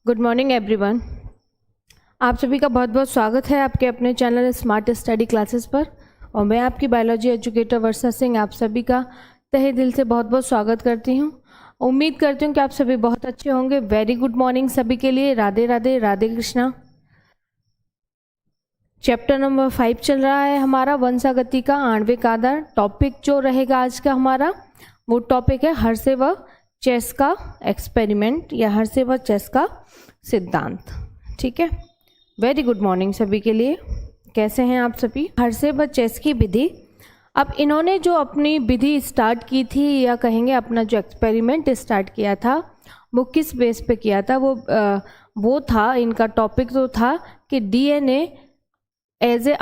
Good morning everyone. आप सभी का बहुत बहुत स्वागत है आपके अपने चैनल स्मार्ट स्टडी क्लासेस पर। और मैं आपकी बायोलॉजी एजुकेटर वर्षा सिंह आप सभी का तहे दिल से बहुत बहुत स्वागत करती हूं। उम्मीद करती हूं कि आप सभी बहुत अच्छे होंगे। वेरी गुड मॉर्निंग सभी के लिए। राधे राधे, राधे कृष्णा। चैप्टर नंबर 5 चल रहा है हमारा, वंशागति का आणविक आधार। टॉपिक जो रहेगा आज का हमारा वो टॉपिक है हर्षे व चेस का एक्सपेरिमेंट या हर्षे व चेस का सिद्धांत। ठीक है, वेरी गुड मॉर्निंग सभी के लिए। कैसे हैं आप सभी? हर्षे व चेस की विधि। अब इन्होंने जो अपनी विधि स्टार्ट की थी या कहेंगे अपना जो एक्सपेरिमेंट स्टार्ट किया था वो किस बेस पे किया था? वो था, इनका टॉपिक जो था कि डीएनए एज ए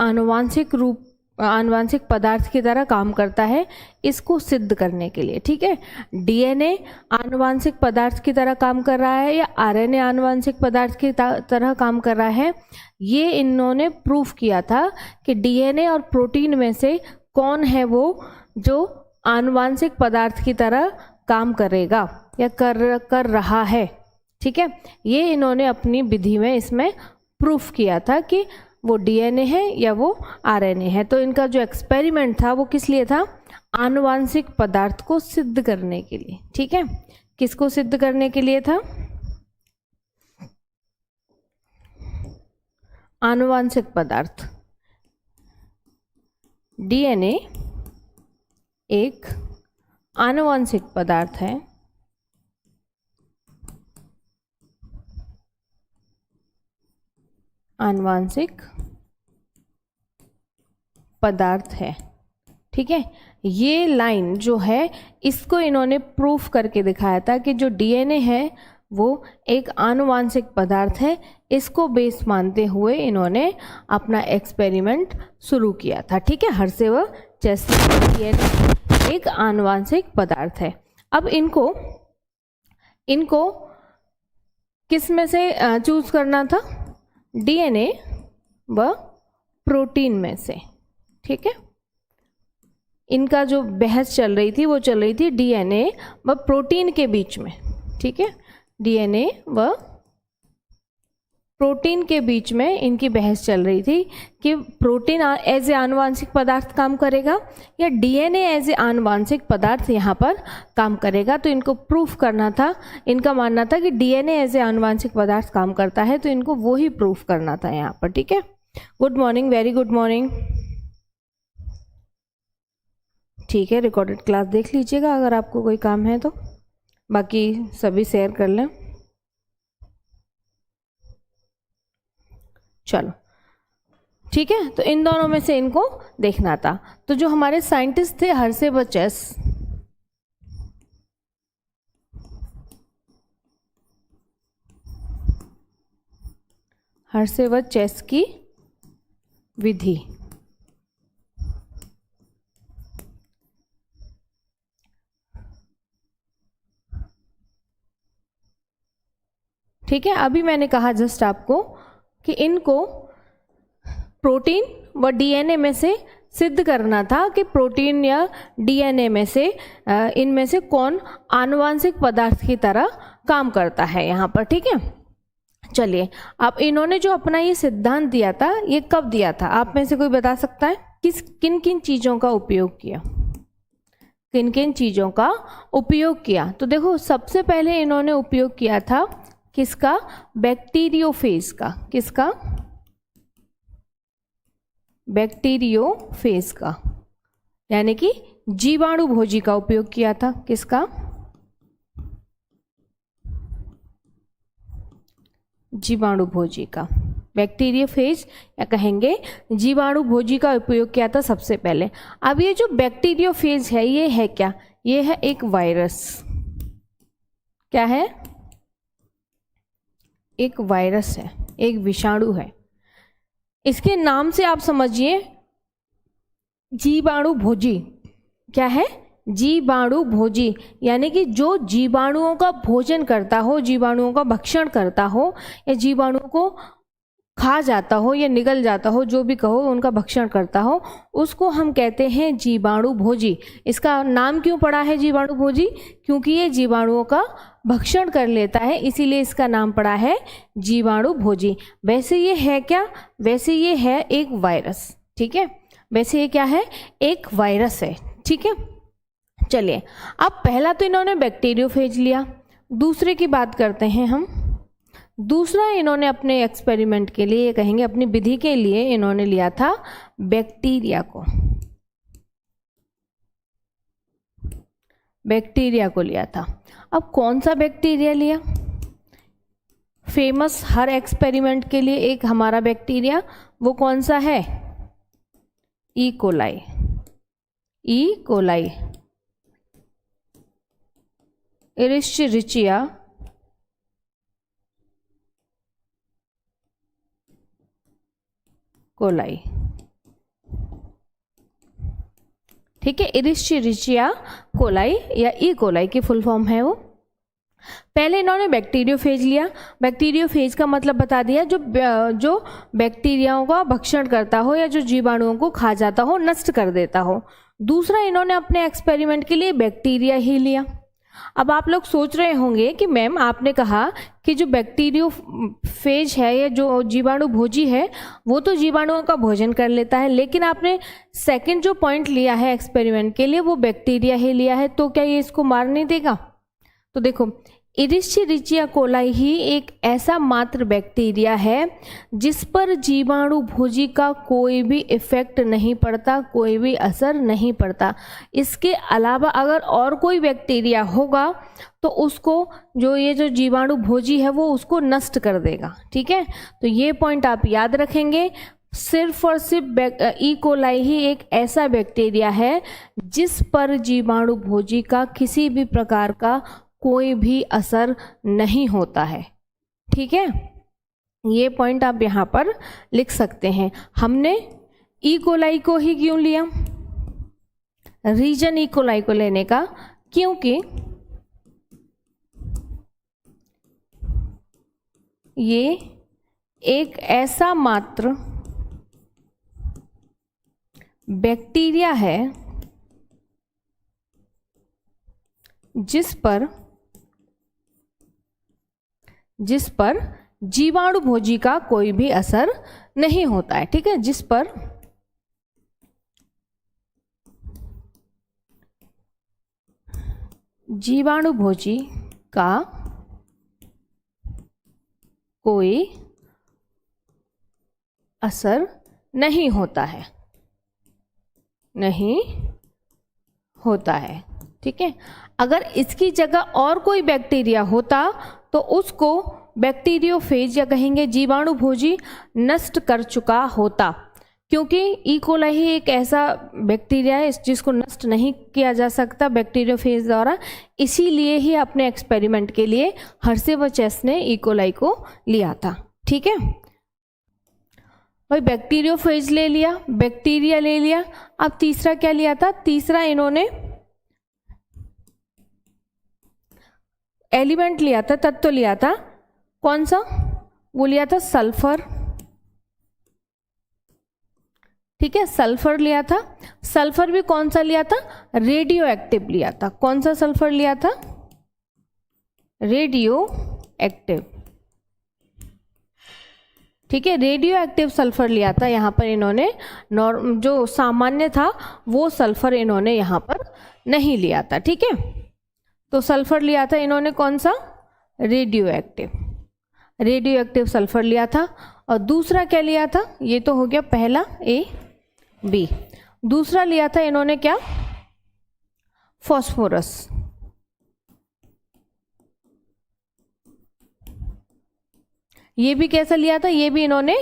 आनुवांशिक पदार्थ की तरह काम करता है, इसको सिद्ध करने के लिए। ठीक है, डीएनए आनुवांशिक पदार्थ की तरह काम कर रहा है या आरएनए आनुवांशिक पदार्थ की तरह काम कर रहा है, ये इन्होंने प्रूफ किया था कि डीएनए और प्रोटीन में से कौन है वो जो आनुवांशिक पदार्थ की तरह काम करेगा या कर रहा है। ठीक है, ये इन्होंने अपनी विधि में इसमें प्रूफ किया था कि वो डीएनए है या वो आरएनए है। तो इनका जो एक्सपेरिमेंट था वो किस लिए था? आनुवांशिक पदार्थ को सिद्ध करने के लिए। ठीक है, किसको सिद्ध करने के लिए था? आनुवांशिक पदार्थ। डीएनए एक आनुवांशिक पदार्थ है, आनुवांशिक पदार्थ है। ठीक है, ये लाइन जो है इसको इन्होंने प्रूफ करके दिखाया था कि जो डीएनए है वो एक आनुवांशिक पदार्थ है। इसको बेस मानते हुए इन्होंने अपना एक्सपेरिमेंट शुरू किया था। ठीक है, हर्षे व चेस डीएनए एक आनुवांशिक पदार्थ है। अब इनको किस में से चूज करना था? डीएनए व प्रोटीन में से। ठीक है, इनका जो बहस चल रही थी वो चल रही थी डीएनए व प्रोटीन के बीच में। ठीक है, डीएनए व प्रोटीन के बीच में इनकी बहस चल रही थी कि प्रोटीन एज ए आनुवांशिक पदार्थ काम करेगा या डीएनए एज ए आनुवांशिक पदार्थ यहाँ पर काम करेगा। तो इनको प्रूफ करना था, इनका मानना था कि डीएनए एज ए आनुवांशिक पदार्थ काम करता है, तो इनको वो ही प्रूफ करना था यहाँ पर। ठीक है, good morning, very good morning. ठीक है, रिकॉर्डेड क्लास देख लीजिएगा अगर आपको कोई काम है तो, बाकी सभी शेयर कर लें। चलो ठीक है, तो इन दोनों में से इनको देखना था। तो जो हमारे साइंटिस्ट थे हर्षे व चेस, हर्षे व चेस की विधि। ठीक है, अभी मैंने कहा जस्ट आपको कि इनको प्रोटीन व डीएनए में से सिद्ध करना था कि प्रोटीन या डीएनए में से इनमें से कौन आनुवांशिक पदार्थ की तरह काम करता है यहाँ पर। ठीक है, चलिए अब इन्होंने जो अपना ये सिद्धांत दिया था ये कब दिया था? आप में से कोई बता सकता है? किन किन चीज़ों का उपयोग किया? किन किन चीज़ों का उपयोग किया? तो देखो, सबसे पहले इन्होंने उपयोग किया था किसका? बैक्टीरियोफेज का। किसका? बैक्टीरियोफेज का, यानी कि जीवाणु भोजी का उपयोग किया था। किसका? जीवाणु भोजी का। बैक्टीरियोफेज या कहेंगे जीवाणु भोजी का उपयोग किया था सबसे पहले। अब ये जो बैक्टीरियोफेज है ये है क्या? ये है एक वायरस। क्या है? एक वायरस है, एक विषाणु है। इसके नाम से आप समझिए जीवाणु भोजी। क्या है? जीवाणु भोजी, यानी कि जो जीवाणुओं का भोजन करता हो, जीवाणुओं का भक्षण करता हो या जीवाणुओं को खा जाता हो या निगल जाता हो, जो भी कहो, उनका भक्षण करता हो, उसको हम कहते हैं जीवाणु भोजी। इसका नाम क्यों पड़ा है जीवाणु भोजी? क्योंकि ये जीवाणुओं का भक्षण कर लेता है, इसीलिए इसका नाम पड़ा है जीवाणु भोजी। वैसे ये है क्या? वैसे ये है एक वायरस, ठीक है। वैसे ये क्या है? एक वायरस है, ठीक है। चलिए, अब पहला तो इन्होंने बैक्टीरियोफेज लिया, दूसरे की बात करते हैं हम। दूसरा इन्होंने अपने एक्सपेरिमेंट के लिए, कहेंगे अपनी विधि के लिए, इन्होंने लिया था बैक्टीरिया को, बैक्टीरिया को लिया था। अब कौन सा बैक्टीरिया लिया? फेमस हर एक्सपेरिमेंट के लिए एक हमारा बैक्टीरिया, वो कौन सा है? E coli, E coli, Escherichia coli, ठीक है। इरिश्चिरिचिया कोलाई या ई कोलाई की फुल फॉर्म है वो। पहले इन्होंने बैक्टीरियोफेज लिया। बैक्टीरियोफेज का मतलब बता दिया, जो बैक्टीरियाओं का भक्षण करता हो या जो जीवाणुओं को खा जाता हो, नष्ट कर देता हो। दूसरा इन्होंने अपने एक्सपेरिमेंट के लिए बैक्टीरिया ही लिया। अब आप लोग सोच रहे होंगे कि मैम आपने कहा कि जो बैक्टीरियोफेज है या जो जीवाणु भोजी है वो तो जीवाणुओं का भोजन कर लेता है, लेकिन आपने सेकंड जो पॉइंट लिया है एक्सपेरिमेंट के लिए वो बैक्टीरिया ही लिया है, तो क्या ये इसको मार नहीं देगा? तो देखो, इरिश्चिरिचिया कोलाई ही एक ऐसा मात्र बैक्टीरिया है जिस पर जीवाणु भोजी का कोई भी इफेक्ट नहीं पड़ता, कोई भी असर नहीं पड़ता। इसके अलावा अगर और कोई बैक्टीरिया होगा तो उसको जो जीवाणु भोजी है वो उसको नष्ट कर देगा, ठीक है। तो ये पॉइंट आप याद रखेंगे। सिर्फ और सिर्फ ई कोलाई ही एक ऐसा बैक्टीरिया है जिस पर जीवाणु भोजी का किसी भी प्रकार का कोई भी असर नहीं होता है, ठीक है। ये पॉइंट आप यहाँ पर लिख सकते हैं। हमने ई कोलाई को ही क्यों लिया? रीजन ई कोलाई को लेने का, क्योंकि ये एक ऐसा मात्र बैक्टीरिया है जिस पर जीवाणु भोजी का कोई भी असर नहीं होता है, ठीक है। जिस पर जीवाणु भोजी का कोई असर नहीं होता है, नहीं होता है, ठीक है। अगर इसकी जगह और कोई बैक्टीरिया होता तो उसको बैक्टीरियोफेज या कहेंगे जीवाणु भोजी नष्ट कर चुका होता, क्योंकि ई कोलाई ही एक ऐसा बैक्टीरिया है जिसको नष्ट नहीं किया जा सकता बैक्टीरियोफेज द्वारा। इसीलिए ही अपने एक्सपेरिमेंट के लिए हर्शे व चेस ने ई कोलाई को लिया था, ठीक है भाई। बैक्टीरियोफेज ले लिया, बैक्टीरिया ले लिया। अब तीसरा क्या लिया था? तीसरा इन्होंने एलिमेंट लिया था, तत्व लिया था। कौन सा? वो लिया था सल्फर, ठीक है। सल्फर लिया था। सल्फर भी कौन सा लिया था? रेडियो एक्टिव लिया था। कौन सा सल्फर लिया था? रेडियो एक्टिव, ठीक है। रेडियो एक्टिव सल्फर लिया था यहाँ पर इन्होंने। जो सामान्य था वो सल्फर इन्होंने यहाँ पर नहीं लिया था, ठीक है। तो सल्फर लिया था इन्होंने कौन सा? Radio active, radio active sulphur लिया था। और दूसरा क्या लिया था? ये तो हो गया पहला ए बी। दूसरा लिया था इन्होंने क्या? फॉस्फोरस, ये भी कैसा लिया था? ये भी इन्होंने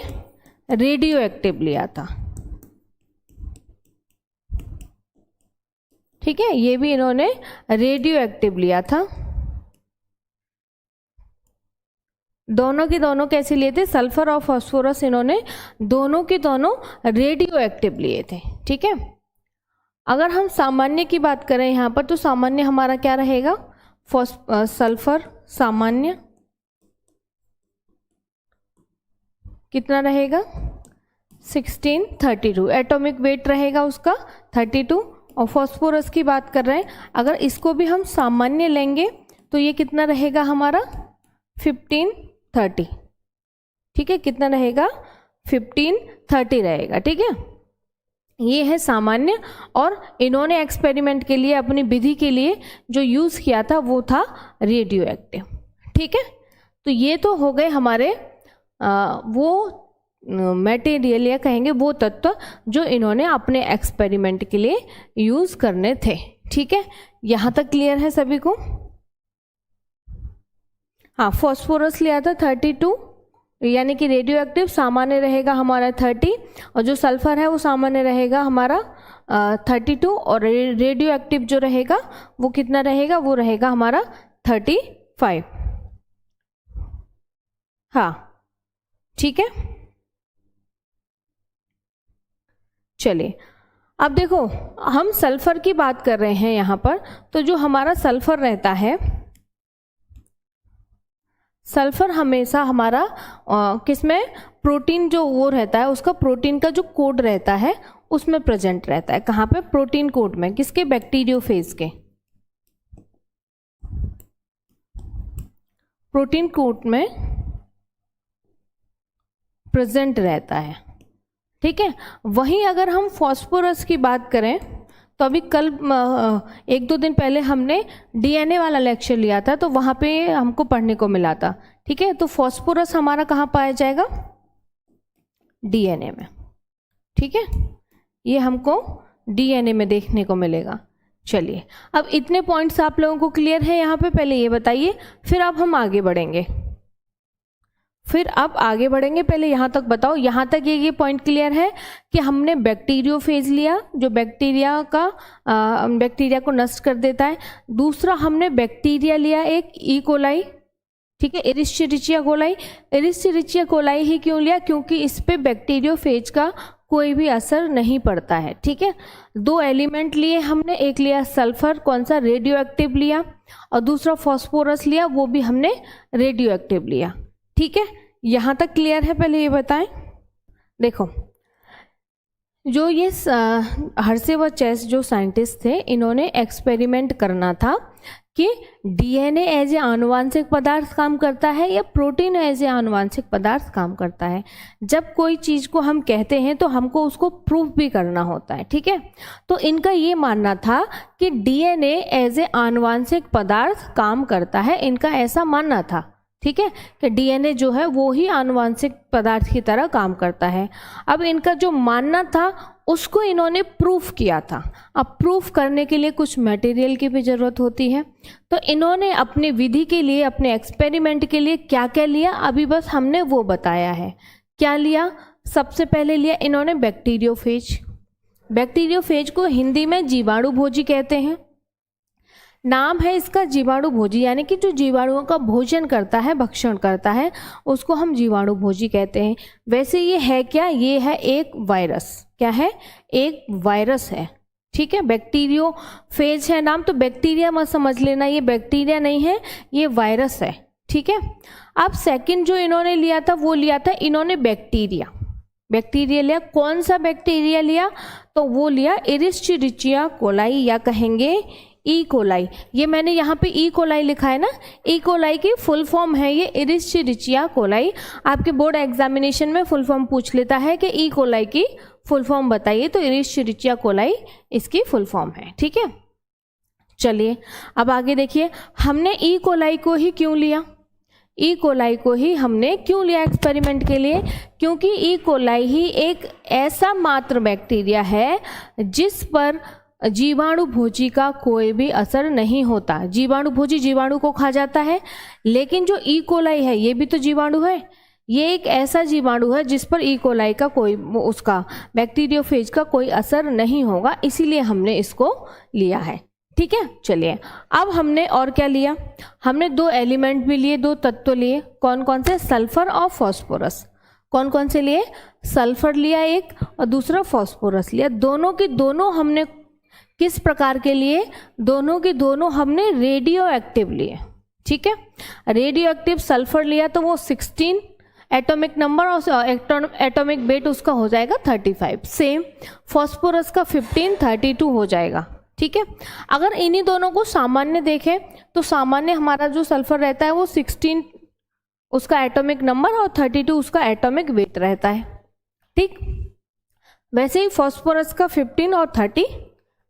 रेडियो एक्टिव लिया था, ठीक है। ये भी इन्होंने रेडियो एक्टिव लिया था। दोनों के दोनों कैसे लिए थे? सल्फर और फास्फोरस इन्होंने दोनों के दोनों रेडियो एक्टिव लिए थे, ठीक है। अगर हम सामान्य की बात करें यहाँ पर, तो सामान्य हमारा क्या रहेगा? सल्फर सामान्य कितना रहेगा? 1632 एटॉमिक वेट रहेगा उसका 32। और फास्फोरस की बात कर रहे हैं, अगर इसको भी हम सामान्य लेंगे तो ये कितना रहेगा हमारा 1530, ठीक है, कितना रहेगा 1530 रहेगा, ठीक है। ये है सामान्य, और इन्होंने एक्सपेरिमेंट के लिए अपनी विधि के लिए जो यूज़ किया था वो था रेडियो एक्टिव, ठीक है। तो ये तो हो गए हमारे वो मटेरियल या कहेंगे वो तत्व जो इन्होंने अपने एक्सपेरिमेंट के लिए यूज़ करने थे, ठीक है। यहाँ तक क्लियर है सभी को? हाँ, फॉस्फोरस लिया था 32, यानी कि रेडियो एक्टिव सामान्य रहेगा हमारा 30, और जो सल्फर है वो सामान्य रहेगा हमारा 32, और रेडियो एक्टिव जो रहेगा वो कितना रहेगा, वो रहेगा हमारा 35। हाँ, ठीक है। चलिए अब देखो, हम सल्फर की बात कर रहे हैं यहाँ पर, तो जो हमारा सल्फर रहता है, सल्फर हमेशा हमारा किसमें, प्रोटीन जो वो रहता है उसका प्रोटीन का जो कोड रहता है उसमें प्रेजेंट रहता है। कहाँ पे? प्रोटीन कोड में। किसके? बैक्टीरियोफेज के प्रोटीन कोड में प्रेजेंट रहता है, ठीक है। वहीं अगर हम फास्फोरस की बात करें तो अभी कल 1-2 दिन पहले हमने डीएनए वाला लेक्चर लिया था, तो वहाँ पे हमको पढ़ने को मिला था, ठीक है। तो फास्फोरस हमारा कहाँ पाया जाएगा? डीएनए में, ठीक है। ये हमको डीएनए में देखने को मिलेगा। चलिए, अब इतने पॉइंट्स आप लोगों को क्लियर है यहाँ पे? पहले ये बताइए, फिर अब हम आगे बढ़ेंगे। पहले यहाँ तक बताओ, यहाँ तक ये पॉइंट क्लियर है कि हमने बैक्टीरियोफेज लिया जो बैक्टीरिया को नष्ट कर देता है। दूसरा हमने बैक्टीरिया लिया एक ई कोलाई, ठीक है, एरिस्चेरिचिया कोलाई। एरिस्चेरिचिया कोलाई ही क्यों लिया? क्योंकि इस पे बैक्टीरियोफेज का कोई भी असर नहीं पड़ता है, ठीक है। 2 एलिमेंट लिए हमने, एक लिया सल्फर, कौन सा? रेडियो एक्टिव लिया, और दूसरा फास्फोरस लिया, वो भी हमने रेडियो एक्टिव लिया, ठीक है। यहाँ तक क्लियर है? पहले ये बताएं। देखो, जो ये हर्शे व चेस जो साइंटिस्ट थे, इन्होंने एक्सपेरिमेंट करना था कि डीएनए एज ए आनुवांशिक पदार्थ काम करता है या प्रोटीन एज ए आनुवांशिक पदार्थ काम करता है। जब कोई चीज़ को हम कहते हैं तो हमको उसको प्रूफ भी करना होता है, ठीक है। तो इनका ये मानना था कि डीएनए एज ए आनुवांशिक पदार्थ काम करता है, इनका ऐसा मानना था, ठीक है, कि डीएनए जो है वो ही आनुवांशिक पदार्थ की तरह काम करता है। अब इनका जो मानना था उसको इन्होंने प्रूफ किया था। अब प्रूफ करने के लिए कुछ मटेरियल की भी ज़रूरत होती है, तो इन्होंने अपनी विधि के लिए, अपने एक्सपेरिमेंट के लिए क्या क्या लिया, अभी बस हमने वो बताया है। क्या लिया? सबसे पहले लिया इन्होंने बैक्टीरियोफेज। बैक्टीरियोफेज को हिंदी में जीवाणु भोजी कहते हैं। नाम है इसका जीवाणु भोजी, यानी कि जो जीवाणुओं का भोजन करता है, भक्षण करता है, उसको हम जीवाणु भोजी कहते हैं। वैसे ये है क्या? ये है एक वायरस। क्या है? एक वायरस है, ठीक है। बैक्टीरियोफेज है नाम, तो बैक्टीरिया मत समझ लेना, ये बैक्टीरिया नहीं है, ये वायरस है, ठीक है। अब सेकंड जो इन्होंने लिया था वो लिया था इन्होंने बैक्टीरिया। बैक्टीरिया लिया, कौन सा बैक्टीरिया लिया? तो वो लिया एरिस्चेरिचिया कोलाई, या कहेंगे ई कोलाई। ये मैंने यहाँ पे ई कोलाई लिखा है ना, ई कोलाई की फुल फॉर्म है ये एरिस्चेरिचिया कोलाई। आपके बोर्ड एग्जामिनेशन में फुल फॉर्म पूछ लेता है कि ई कोलाई की फुल फॉर्म बताइए, तो एरिस्चेरिचिया कोलाई इसकी फुल फॉर्म है, ठीक है। चलिए अब आगे देखिए, हमने ई कोलाई को ही क्यों लिया? ई कोलाई को ही हमने क्यों लिया एक्सपेरिमेंट के लिए? क्योंकि ई कोलाई ही एक ऐसा मात्र बैक्टीरिया है जिस पर जीवाणु भोजी का कोई भी असर नहीं होता। जीवाणु भोजी जीवाणु को खा जाता है, लेकिन जो ई कोलाई है ये भी तो जीवाणु है। ये एक ऐसा जीवाणु है जिस पर ई कोलाई का कोई, उसका बैक्टीरियोफेज का कोई असर नहीं होगा, इसीलिए हमने इसको लिया है, ठीक है। चलिए अब हमने और क्या लिया? हमने 2 एलिमेंट भी लिए, 2 तत्व लिए। कौन कौन से? सल्फर और फास्फोरस। कौन कौन से लिए? सल्फर लिया एक, और दूसरा फास्फोरस लिया। दोनों की दोनों हमने किस प्रकार के लिए? दोनों के दोनों हमने रेडियो एक्टिव लिए, ठीक है। रेडियो एक्टिव सल्फर लिया तो वो 16 एटॉमिक नंबर और एटॉमिक वेट उसका हो जाएगा 35। सेम फास्फोरस का 15 32 हो जाएगा, ठीक है। अगर इन्हीं दोनों को सामान्य देखें तो सामान्य हमारा जो सल्फर रहता है वो 16 उसका एटॉमिक नंबर और 32 उसका एटॉमिक वेट रहता है, ठीक। वैसे ही फॉस्फोरस का 15 और 30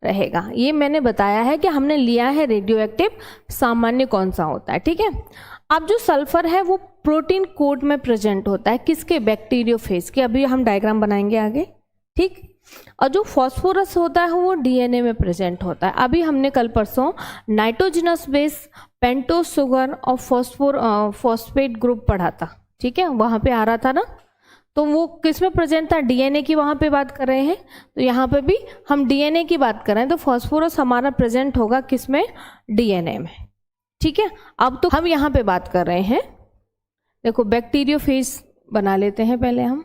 रहेगा। ये मैंने बताया है कि हमने लिया है रेडियो एक्टिव सामान्य कौन सा होता है, ठीक है। अब जो सल्फर है वो प्रोटीन कोड में प्रेजेंट होता है, किसके? बैक्टीरियोफेज के। अभी हम डायग्राम बनाएंगे आगे, ठीक। और जो फॉस्फोरस होता है वो डीएनए में प्रेजेंट होता है। अभी हमने कल परसों नाइट्रोजनस बेस, पेंटोस शुगर और फॉस्फेट ग्रुप पढ़ा था, ठीक है, वहां पे आ रहा था ना। तो वो किस में प्रेजेंट था? डीएनए की वहां पे बात कर रहे हैं, तो यहाँ पे भी हम डीएनए की बात कर रहे हैं, तो फॉस्फोरस हमारा प्रेजेंट होगा किस में? डीएनए में, ठीक है। अब तो हम यहाँ पे बात कर रहे हैं, देखो बैक्टीरियोफेज बना लेते हैं पहले हम।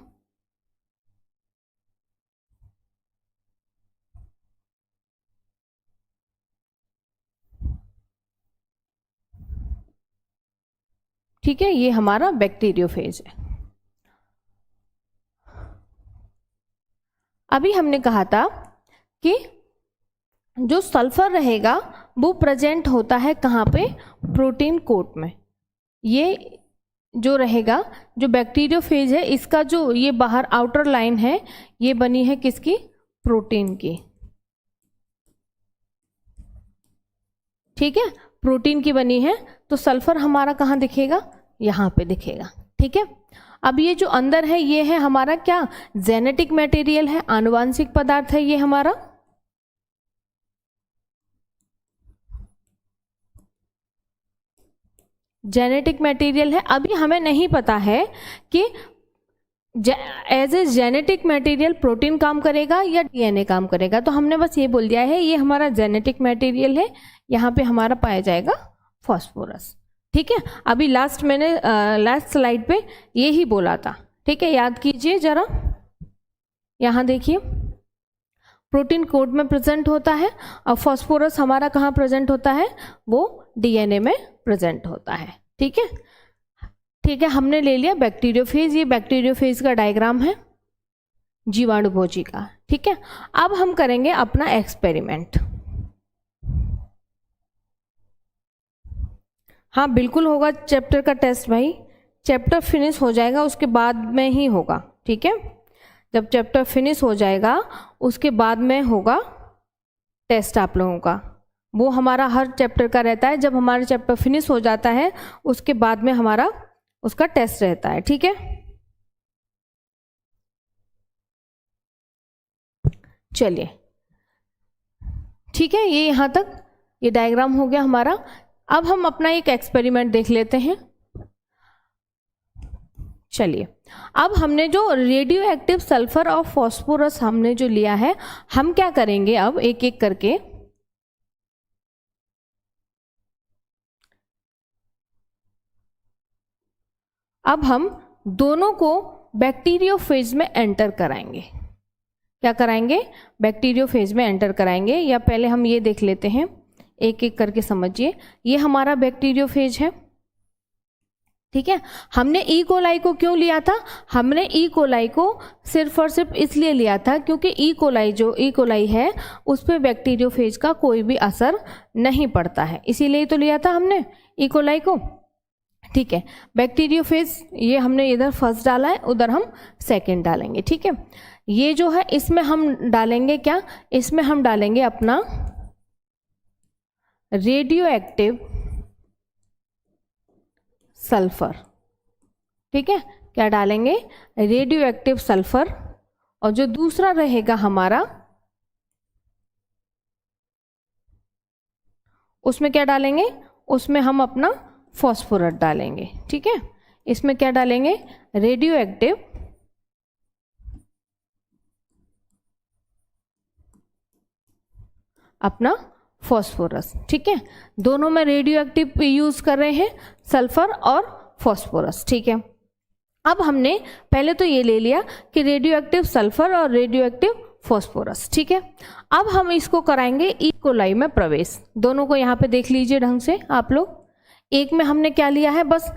ठीक है, ये हमारा बैक्टीरियोफेज है। अभी हमने कहा था कि जो सल्फर रहेगा वो प्रेजेंट होता है कहाँ पे? प्रोटीन कोट में। ये जो रहेगा, जो बैक्टीरियोफेज है, इसका जो ये बाहर आउटर लाइन है ये बनी है किसकी? प्रोटीन की, ठीक है, प्रोटीन की बनी है। तो सल्फर हमारा कहाँ दिखेगा? यहाँ पे दिखेगा, ठीक है। अब ये जो अंदर है ये है हमारा क्या? जेनेटिक मटेरियल है, आनुवांशिक पदार्थ है ये हमारा। जेनेटिक मटेरियल है। अभी हमें नहीं पता है कि as a genetic material protein काम करेगा या डीएनए काम करेगा, तो हमने बस ये बोल दिया है ये हमारा जेनेटिक मटेरियल है, यहाँ पे हमारा पाया जाएगा फॉस्फोरस, ठीक है। अभी मैंने लास्ट स्लाइड पे ये ही बोला था, ठीक है, याद कीजिए जरा। यहाँ देखिए प्रोटीन कोड में प्रेजेंट होता है और फॉस्फोरस हमारा कहाँ प्रेजेंट होता है? वो डीएनए में प्रेजेंट होता है, ठीक है। ठीक है, हमने ले लिया बैक्टीरियोफेज। ये बैक्टीरियोफेज का डायग्राम है जीवाणुभोजी का, ठीक है। अब हम करेंगे अपना एक्सपेरिमेंट। हाँ बिल्कुल होगा चैप्टर का टेस्ट भाई, चैप्टर फिनिश हो जाएगा उसके बाद में ही होगा, ठीक है। जब चैप्टर फिनिश हो जाएगा उसके बाद में होगा टेस्ट आप लोगों का। वो हमारा हर चैप्टर का रहता है, जब हमारा चैप्टर फिनिश हो जाता है उसके बाद में हमारा उसका टेस्ट रहता है, ठीक है। चलिए ठीक है, ये यहाँ तक ये डायग्राम हो गया हमारा। अब हम अपना एक एक्सपेरिमेंट देख लेते हैं। चलिए, अब हमने जो रेडियो एक्टिव सल्फर और फॉस्फोरस हमने जो लिया है, हम क्या करेंगे अब एक एक करके अब हम दोनों को बैक्टीरियोफेज में एंटर कराएंगे। क्या कराएंगे? बैक्टीरियोफेज में एंटर कराएंगे। या पहले हम ये देख लेते हैं, एक एक करके समझिए। ये हमारा बैक्टीरियोफेज है, ठीक है। हमने ई कोलाई को क्यों लिया था? हमने ई कोलाई को सिर्फ और सिर्फ इसलिए लिया था क्योंकि ई कोलाई है उस पर बैक्टीरियोफेज का कोई भी असर नहीं पड़ता है, इसीलिए तो लिया था हमने ई कोलाई को, ठीक है। बैक्टीरियोफेज ये हमने इधर फर्स्ट डाला है, उधर हम सेकंड डालेंगे, ठीक है। ये जो है इसमें हम डालेंगे क्या? इसमें हम डालेंगे अपना रेडियो एक्टिव सल्फर, ठीक है। क्या डालेंगे? Radio active sulphur. और जो दूसरा रहेगा हमारा, उसमें क्या डालेंगे? उसमें हम अपना फॉस्फोरस डालेंगे, ठीक है। इसमें क्या डालेंगे? रेडियो एक्टिव अपना फॉस्फोरस, ठीक है। दोनों में रेडियो एक्टिव यूज कर रहे हैं, सल्फर और फॉस्फोरस, ठीक है। अब हमने पहले तो ये ले लिया कि रेडियो एक्टिव सल्फर और रेडियो एक्टिव फॉस्फोरस, ठीक है। अब हम इसको कराएंगे ई कोलाई में प्रवेश। दोनों को यहाँ पे देख लीजिए ढंग से आप लोग। एक में हमने क्या लिया है, बस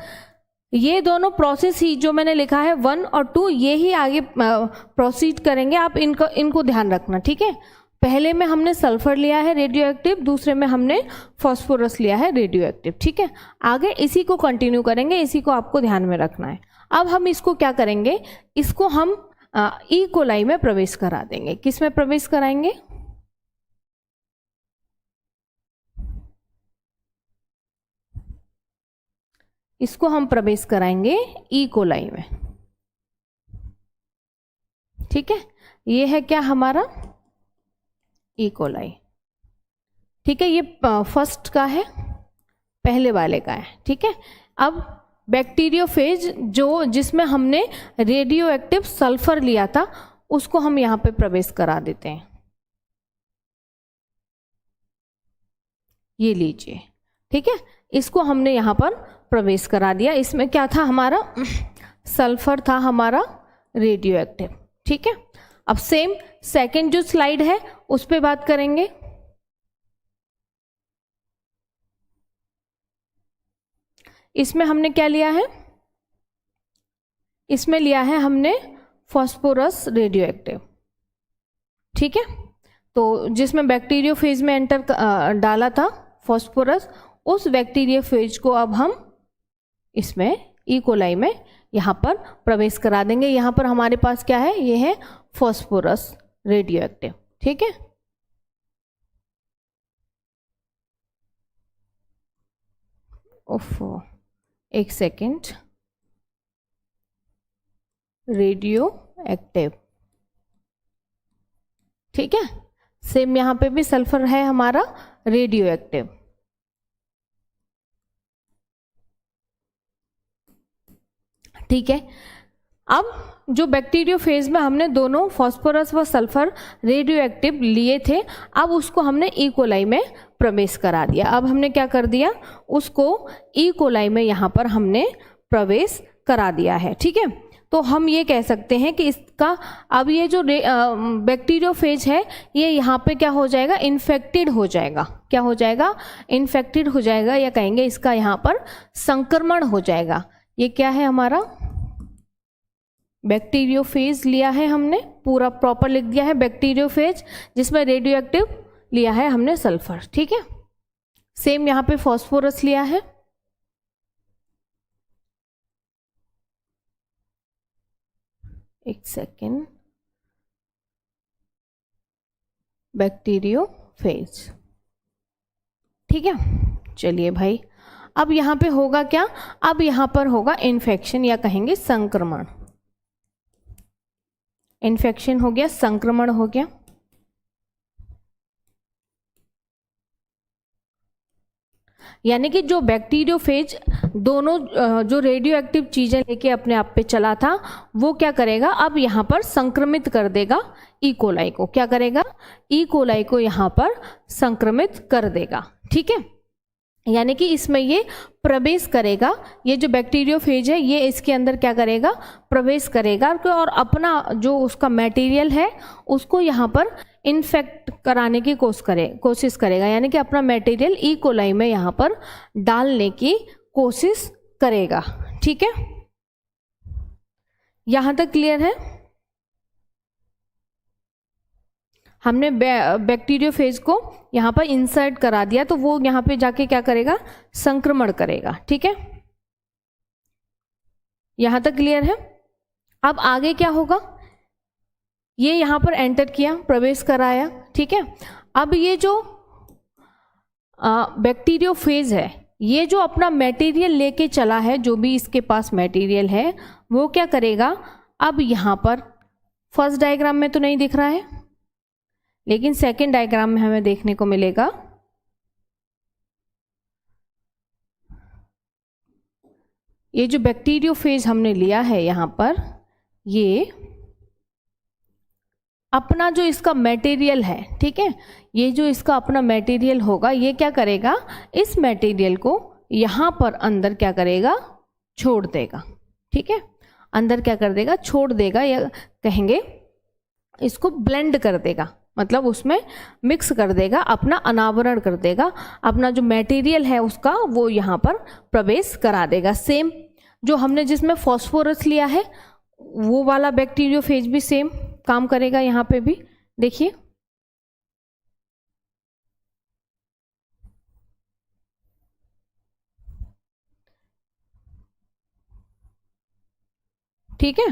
ये दोनों प्रोसेस ही जो मैंने लिखा है 1 और 2 ये ही आगे प्रोसीड करेंगे, आप इनको ध्यान रखना, ठीक है। पहले में हमने सल्फर लिया है रेडियो एक्टिव, दूसरे में हमने फॉस्फोरस लिया है रेडियो एक्टिव। ठीक है, आगे इसी को कंटिन्यू करेंगे, इसी को आपको ध्यान में रखना है। अब हम इसको क्या करेंगे, इसको हम ई कोलाई में प्रवेश करा देंगे। किस में प्रवेश कराएंगे, इसको हम प्रवेश कराएंगे ई कोलाई में। ठीक है, ये है क्या हमारा ई कोलाई। ठीक है, ये फर्स्ट का है, पहले वाले का है। ठीक है, अब बैक्टीरियोफेज जो जिसमें हमने रेडियो एक्टिव सल्फर लिया था उसको हम यहाँ पे प्रवेश करा देते हैं। ये लीजिए, ठीक है, इसको हमने यहाँ पर प्रवेश करा दिया। इसमें क्या था हमारा, सल्फर था हमारा रेडियो एक्टिव। ठीक है, अब सेम सेकंड जो स्लाइड है उस पे बात करेंगे। इसमें हमने क्या लिया है, इसमें लिया है हमने फॉस्फोरस रेडियो एक्टिव। ठीक है, तो जिसमें बैक्टीरियोफेज में एंटर डाला था फॉस्फोरस, उस बैक्टीरियोफेज को अब हम इसमें ई कोलाई में यहाँ पर प्रवेश करा देंगे। यहाँ पर हमारे पास क्या है, ये है फॉस्फोरस रेडियो एक्टिव। ठीक है, ओफो एक सेकेंड, रेडियो एक्टिव। ठीक है, सेम यहाँ पे भी सल्फर है हमारा रेडियो एक्टिव। ठीक है, अब जो बैक्टीरियोफेज में हमने दोनों फॉस्फोरस व सल्फर रेडियो एक्टिव लिए थे, अब उसको हमने ई कोलाई में प्रवेश करा दिया। अब हमने क्या कर दिया, उसको ई कोलाई में यहाँ पर हमने प्रवेश करा दिया है। ठीक है, तो हम ये कह सकते हैं कि इसका अब ये जो बैक्टीरियोफेज है ये यहाँ पे क्या हो जाएगा, इन्फेक्टेड हो जाएगा। क्या हो जाएगा, इन्फेक्टेड हो जाएगा, या कहेंगे इसका यहाँ पर संक्रमण हो जाएगा। ये क्या है हमारा बैक्टीरियोफेज लिया है हमने, पूरा प्रॉपर लिख दिया है बैक्टीरियोफेज, जिसमें रेडियो एक्टिव लिया है हमने सल्फर। ठीक है, सेम यहाँ पे फॉस्फोरस लिया है। एक सेकेंड, बैक्टीरियोफेज। ठीक है, चलिए भाई, अब यहाँ पे होगा क्या, अब यहाँ पर होगा इन्फेक्शन, या कहेंगे संक्रमण। इन्फेक्शन हो गया, संक्रमण हो गया। यानी कि जो बैक्टीरियोफेज दोनों जो रेडियो एक्टिव चीजें लेके अपने आप पे चला था, वो क्या करेगा, अब यहाँ पर संक्रमित कर देगा ई कोलाई को। क्या करेगा, ई कोलाई को यहाँ पर संक्रमित कर देगा। ठीक है, यानी कि इसमें ये प्रवेश करेगा, ये जो बैक्टीरियोफेज है ये इसके अंदर क्या करेगा, प्रवेश करेगा, और अपना जो उसका मटेरियल है उसको यहाँ पर इन्फेक्ट कराने की कोशिश करेगा। यानी कि अपना मटेरियल ई कोलाई में यहाँ पर डालने की कोशिश करेगा। ठीक है, यहाँ तक क्लियर है। हमने बैक्टीरियोफेज को यहाँ पर इंसर्ट करा दिया, तो वो यहाँ पे जाके क्या करेगा, संक्रमण करेगा। ठीक है, यहाँ तक क्लियर है। अब आगे क्या होगा, ये यहाँ पर एंटर किया, प्रवेश कराया। ठीक है, अब ये जो बैक्टीरियोफेज है, ये जो अपना मटेरियल लेके चला है, जो भी इसके पास मटेरियल है, वो क्या करेगा, अब यहाँ पर फर्स्ट डायग्राम में तो नहीं दिख रहा है, लेकिन सेकेंड डायग्राम में हमें देखने को मिलेगा। ये जो बैक्टीरियोफेज हमने लिया है यहाँ पर, ये अपना जो इसका मटेरियल है, ठीक है, ये जो इसका अपना मटेरियल होगा, ये क्या करेगा, इस मटेरियल को यहाँ पर अंदर क्या करेगा, छोड़ देगा। ठीक है, अंदर क्या कर देगा, छोड़ देगा, या कहेंगे इसको ब्लेंड कर देगा, मतलब उसमें मिक्स कर देगा, अपना अनावरण कर देगा, अपना जो मटेरियल है उसका वो यहाँ पर प्रवेश करा देगा। सेम जो हमने जिसमें फॉस्फोरस लिया है वो वाला बैक्टीरियोफेज भी सेम काम करेगा। यहाँ पे भी देखिए, ठीक है,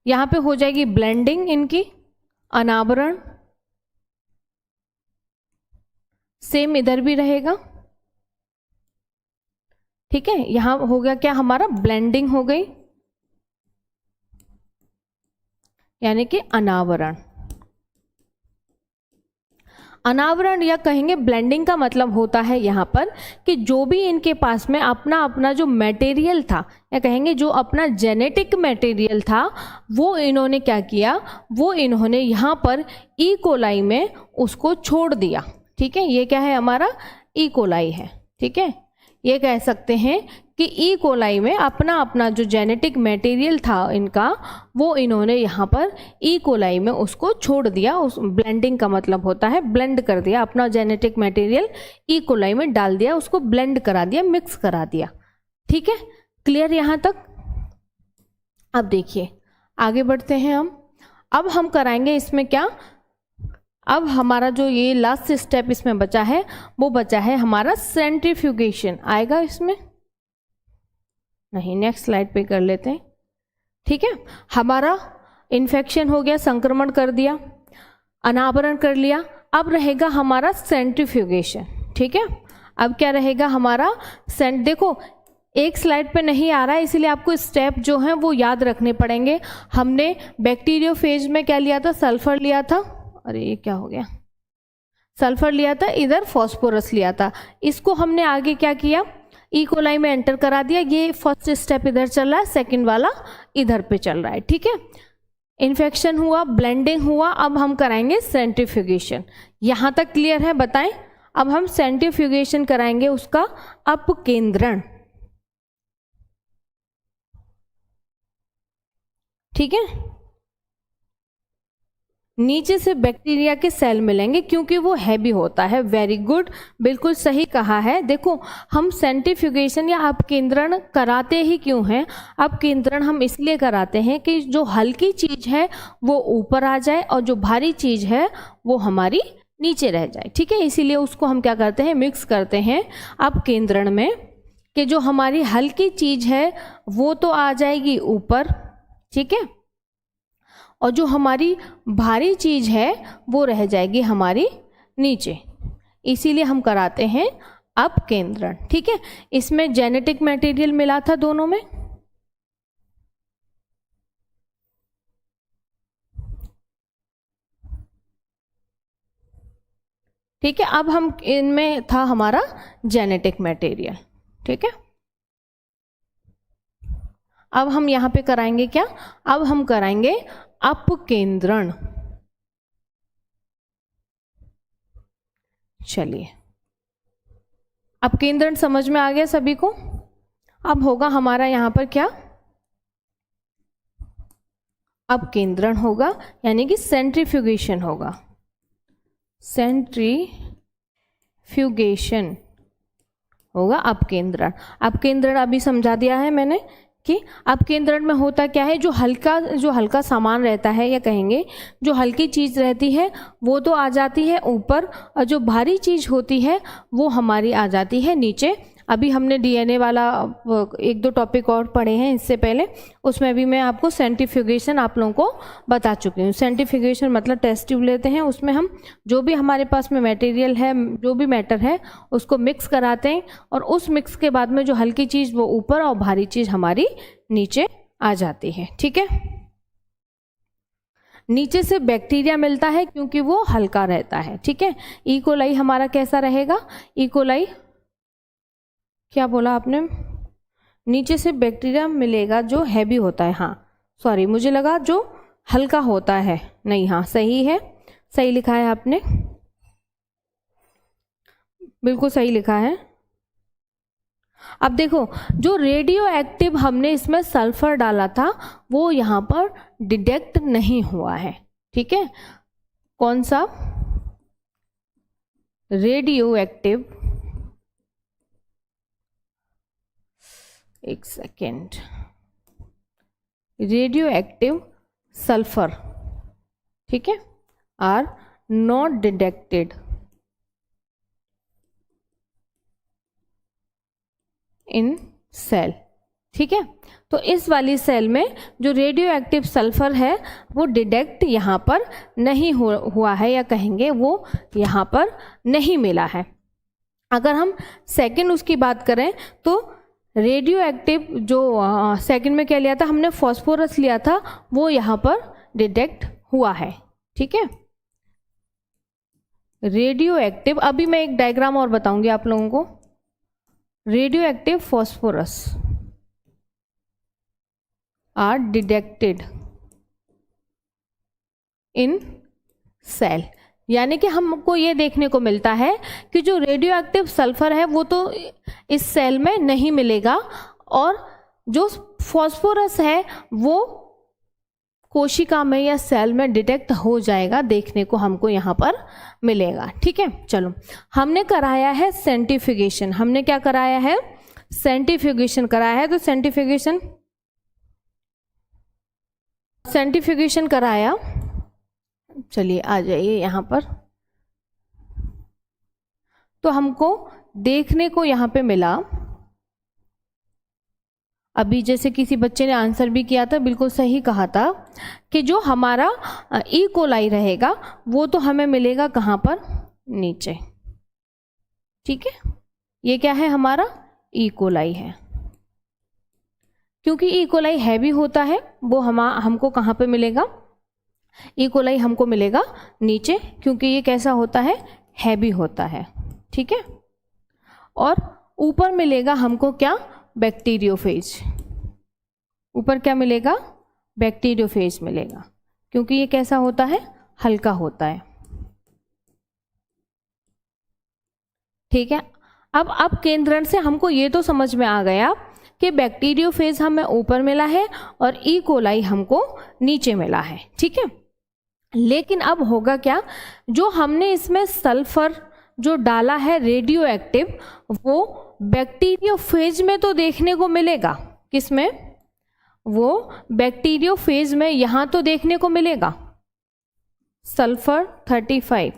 यहाँ पे हो जाएगी ब्लेंडिंग इनकी, अनावरण, सेम इधर भी रहेगा। ठीक है, यहां हो गया क्या हमारा, ब्लेंडिंग हो गई, यानी कि अनावरण। अनावरण या कहेंगे ब्लेंडिंग का मतलब होता है यहाँ पर कि जो भी इनके पास में अपना अपना जो मटेरियल था, या कहेंगे जो अपना जेनेटिक मटेरियल था, वो इन्होंने क्या किया, वो इन्होंने यहाँ पर ई कोलाई में उसको छोड़ दिया। ठीक है, ये क्या है हमारा, ई कोलाई है। ठीक है, ये कह सकते हैं कि ई कोलाई में अपना अपना जो जेनेटिक मटेरियल था इनका, वो इन्होंने यहाँ पर ई कोलाई में उसको छोड़ दिया। उस ब्लेंडिंग का मतलब होता है ब्लेंड कर दिया, अपना जेनेटिक मटेरियल ई कोलाई में डाल दिया, उसको ब्लेंड करा दिया, मिक्स करा दिया। ठीक है, क्लियर यहाँ तक। अब देखिए आगे बढ़ते हैं हम। अब हम कराएंगे इसमें क्या, अब हमारा जो ये लास्ट स्टेप इसमें बचा है, वो बचा है हमारा सेंट्रीफ्यूगेशन। आएगा इसमें, नहीं, नेक्स्ट स्लाइड पे कर लेते हैं। ठीक है, हमारा इन्फेक्शन हो गया, संक्रमण कर दिया, अनावरण कर लिया, अब रहेगा हमारा सेंट्रीफ्यूगेशन। ठीक है, अब क्या रहेगा हमारा देखो एक स्लाइड पे नहीं आ रहा है, इसलिए आपको स्टेप जो हैं वो याद रखने पड़ेंगे। हमने बैक्टीरियोफेज में क्या लिया था, सल्फर लिया था, अरे ये क्या हो गया, सल्फर लिया था, इधर फॉस्फोरस लिया था। इसको हमने आगे क्या किया, ई कोलाई में एंटर करा दिया। ये फर्स्ट स्टेप इधर चल रहा है, सेकंड वाला इधर पे चल रहा है। ठीक है, इन्फेक्शन हुआ, ब्लेंडिंग हुआ, अब हम कराएंगे सेंट्रीफ्यूगेशन। यहां तक क्लियर है, बताएं। अब हम सेंट्रीफ्यूगेशन कराएंगे उसका अपकेंद्रण। ठीक है, नीचे से बैक्टीरिया के सेल मिलेंगे क्योंकि वो हैवी होता है। वेरी गुड, बिल्कुल सही कहा है। देखो हम सेंट्रीफ्यूगेशन या अपकेंद्रण कराते ही क्यों हैं, अपकेंद्रण हम इसलिए कराते हैं कि जो हल्की चीज है वो ऊपर आ जाए और जो भारी चीज है वो हमारी नीचे रह जाए। ठीक है, इसीलिए उसको हम क्या करते हैं, मिक्स करते हैं अपकेंद्रण में, कि जो हमारी हल्की चीज है वो तो आ जाएगी ऊपर, ठीक है, और जो हमारी भारी चीज है वो रह जाएगी हमारी नीचे। इसीलिए हम कराते हैं अपकेंद्रण। ठीक है, इसमें जेनेटिक मटेरियल मिला था दोनों में, ठीक है, अब हम इनमें था हमारा जेनेटिक मटेरियल। ठीक है, अब हम यहां पे कराएंगे क्या, अब हम कराएंगे अपकेंद्रण। चलिए, अपकेंद्रण समझ में आ गया सभी को। अब होगा हमारा यहां पर क्या, अपकेंद्रण होगा, यानी कि सेंट्रीफ्यूगेशन होगा। सेंट्रीफ्यूगेशन होगा अपकेंद्रण। अपकेंद्रण अभी समझा दिया है मैंने कि अपकेंद्रण में होता क्या है, जो हल्का सामान रहता है, या कहेंगे जो हल्की चीज रहती है वो तो आ जाती है ऊपर, और जो भारी चीज होती है वो हमारी आ जाती है नीचे। अभी हमने डीएनए वाला एक दो टॉपिक और पढ़े हैं इससे पहले, उसमें भी मैं आपको सेंट्रीफ्यूगेशन आप लोगों को बता चुकी हूँ। सेंट्रीफ्यूगेशन मतलब टेस्ट ट्यूब लेते हैं, उसमें हम जो भी हमारे पास में मटेरियल है, जो भी मैटर है, उसको मिक्स कराते हैं, और उस मिक्स के बाद में जो हल्की चीज़ वो ऊपर और भारी चीज़ हमारी नीचे आ जाती है। ठीक है, नीचे से बैक्टीरिया मिलता है क्योंकि वो हल्का रहता है। ठीक है, ई कोलाई हमारा कैसा रहेगा, ई कोलाई, क्या बोला आपने, नीचे से बैक्टीरिया मिलेगा जो हैवी होता है। हाँ सॉरी, मुझे लगा जो हल्का होता है, नहीं, हाँ सही है, सही लिखा है आपने, बिल्कुल सही लिखा है। अब देखो जो रेडियो एक्टिव हमने इसमें सल्फर डाला था वो यहाँ पर डिटेक्ट नहीं हुआ है। ठीक है, कौन सा, रेडियो एक्टिव, एक सेकेंड, रेडियो एक्टिव सल्फर, ठीक है, are not detected in cell. ठीक है। तो इस वाली सेल में जो रेडियो एक्टिव सल्फर है वो डिटेक्ट यहाँ पर नहीं हुआ है, या कहेंगे वो यहाँ पर नहीं मिला है। अगर हम सेकंड उसकी बात करें तो रेडियो एक्टिव जो सेकंड में क्या लिया था हमने, फॉस्फोरस लिया था, वो यहाँ पर डिटेक्ट हुआ है। ठीक है, रेडियो एक्टिव, अभी मैं एक डायग्राम और बताऊंगी आप लोगों को। Radioactive phosphorus are detected in cell, यानी कि हमको ये देखने को मिलता है कि जो रेडियो एक्टिव सल्फर है वो तो इस सेल में नहीं मिलेगा, और जो फॉस्फोरस है वो कोशिका में या सेल में डिटेक्ट हो जाएगा, देखने को हमको यहाँ पर मिलेगा। ठीक है, चलो हमने कराया है सेंट्रीफ्यूगेशन। हमने क्या कराया है, सेंट्रीफ्यूगेशन कराया है। तो सेंट्रीफ्यूगेशन कराया, चलिए आ जाइए यहाँ पर। तो हमको देखने को यहाँ पे मिला, अभी जैसे किसी बच्चे ने आंसर भी किया था, बिल्कुल सही कहा था कि जो हमारा ई कोलाई रहेगा वो तो हमें मिलेगा कहाँ पर, नीचे। ठीक है, ये क्या है हमारा ई कोलाई है, क्योंकि ई कोलाई हैवी होता है, वो हमको कहाँ पे मिलेगा, ई कोलाई हमको मिलेगा नीचे, क्योंकि ये कैसा होता है, हैवी होता है। ठीक है, और ऊपर मिलेगा हमको क्या, बैक्टीरियोफेज। ऊपर क्या मिलेगा, बैक्टीरियोफेज मिलेगा, क्योंकि ये कैसा होता है, हल्का होता है। ठीक है, अब केंद्रण से हमको ये तो समझ में आ गया कि बैक्टीरियोफेज हमें ऊपर मिला है और ई कोलाई हमको नीचे मिला है। ठीक है, लेकिन अब होगा क्या, जो हमने इसमें सल्फर जो डाला है रेडियो एक्टिव, वो बैक्टीरियोफेज में तो देखने को मिलेगा। किसमें, वो बैक्टीरियोफेज में यहाँ तो देखने को मिलेगा, सल्फर 35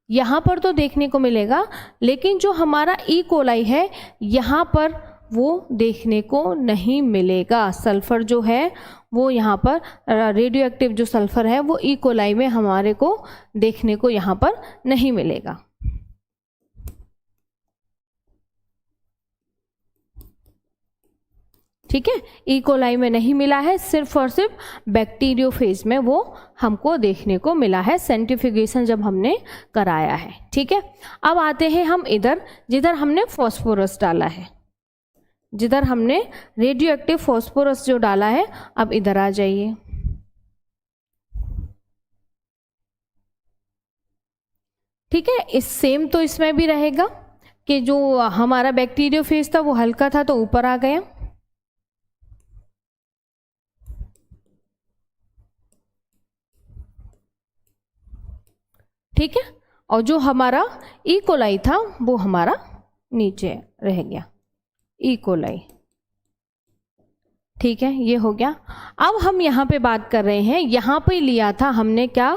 यहाँ पर तो देखने को मिलेगा, लेकिन जो हमारा ई कोलाई है यहाँ पर वो देखने को नहीं मिलेगा। सल्फर जो है वो यहाँ पर, रेडियो एक्टिव जो सल्फर है वो ई कोलाई में हमारे को देखने को यहाँ पर नहीं मिलेगा। ठीक है, ई कोलाई में नहीं मिला है, सिर्फ और सिर्फ बैक्टीरियोफेज में वो हमको देखने को मिला है, सेंट्रीफ्यूगेशन जब हमने कराया है। ठीक है, अब आते हैं हम इधर, जिधर हमने फॉस्फोरस डाला है, जिधर हमने रेडियो एक्टिव फॉस्फोरस जो डाला है। अब इधर आ जाइए। ठीक है, इस सेम तो इसमें भी रहेगा कि जो हमारा बैक्टीरियोफेज था वो हल्का था तो ऊपर आ गया। ठीक है, और जो हमारा ई कोलाई था वो हमारा नीचे रह गया, ई कोलाई। ठीक है, ये हो गया। अब हम यहाँ पे बात कर रहे हैं, यहाँ पे लिया था हमने क्या,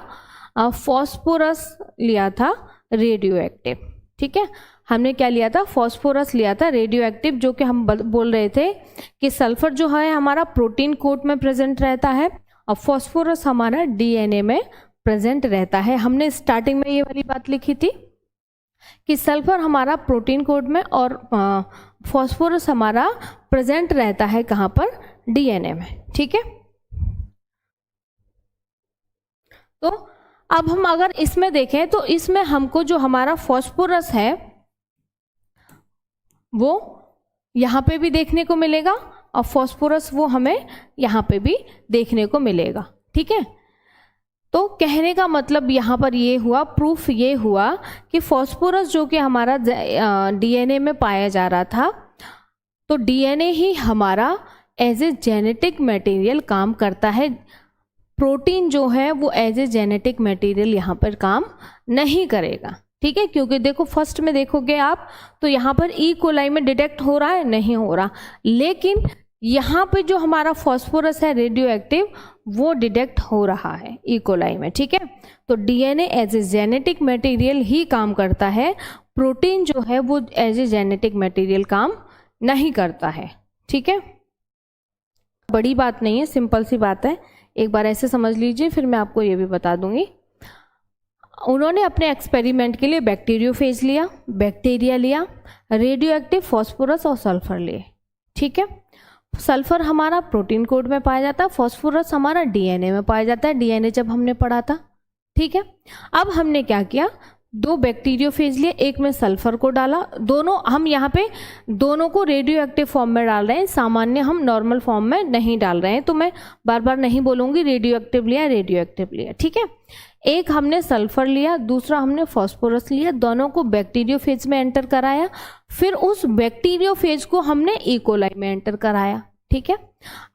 फॉस्फोरस लिया था रेडियो एक्टिव। ठीक है, हमने क्या लिया था, फॉस्फोरस लिया था रेडियो एक्टिव, जो कि हम बोल रहे थे कि सल्फर जो है हमारा प्रोटीन कोट में प्रेजेंट रहता है और फॉस्फोरस हमारा डीएनए में प्रेजेंट रहता है। हमने स्टार्टिंग में ये वाली बात लिखी थी कि सल्फर हमारा प्रोटीन कोड में और फॉस्फोरस हमारा प्रेजेंट रहता है कहाँ पर, डीएनए में। ठीक है, तो अब हम अगर इसमें देखें तो इसमें हमको जो हमारा फॉस्फोरस है वो यहाँ पे भी देखने को मिलेगा और फॉस्फोरस वो हमें यहाँ पे भी देखने को मिलेगा। ठीक है, तो कहने का मतलब यहाँ पर ये हुआ, प्रूफ ये हुआ कि फॉस्फोरस जो कि हमारा डीएनए में पाया जा रहा था, तो डीएनए ही हमारा एज ए जेनेटिक मटेरियल काम करता है। प्रोटीन जो है वो एज ए जेनेटिक मटेरियल यहाँ पर काम नहीं करेगा। ठीक है, क्योंकि देखो फर्स्ट में देखोगे आप तो यहाँ पर ई कोलाई में डिटेक्ट हो रहा है, नहीं हो रहा, लेकिन यहाँ पे जो हमारा फॉस्फोरस है रेडियो एक्टिव वो डिटेक्ट हो रहा है ई कोलाई में। ठीक है, तो DNA as a genetic material ही काम करता है, प्रोटीन जो है वो एज ए जेनेटिक मटेरियल काम नहीं करता है। ठीक है, बड़ी बात नहीं है, सिंपल सी बात है, एक बार ऐसे समझ लीजिए, फिर मैं आपको ये भी बता दूंगी। उन्होंने अपने एक्सपेरिमेंट के लिए बैक्टीरियोफेज लिया, बैक्टीरिया लिया, रेडियो एक्टिव फॉस्फोरस और सल्फर लिए। ठीक है, सल्फर हमारा प्रोटीन कोड में पाया जाता है, फॉस्फोरस हमारा डीएनए में पाया जाता है, डीएनए जब हमने पढ़ा था। ठीक है, अब हमने क्या किया, 2 बैक्टीरियोफेज लिए, एक में सल्फर को डाला, दोनों हम यहाँ पे दोनों को रेडियो एक्टिव फॉर्म में डाल रहे हैं, सामान्य हम नॉर्मल फॉर्म में नहीं डाल रहे हैं, तो मैं बार बार नहीं बोलूँगी रेडियो एक्टिव लिया, रेडियो एक्टिव लिया। ठीक है, एक हमने सल्फर लिया, दूसरा हमने फॉस्फोरस लिया, दोनों को बैक्टीरियोफेज में एंटर कराया, फिर उस बैक्टीरियोफेज को हमने ई कोलाई में एंटर कराया। ठीक है,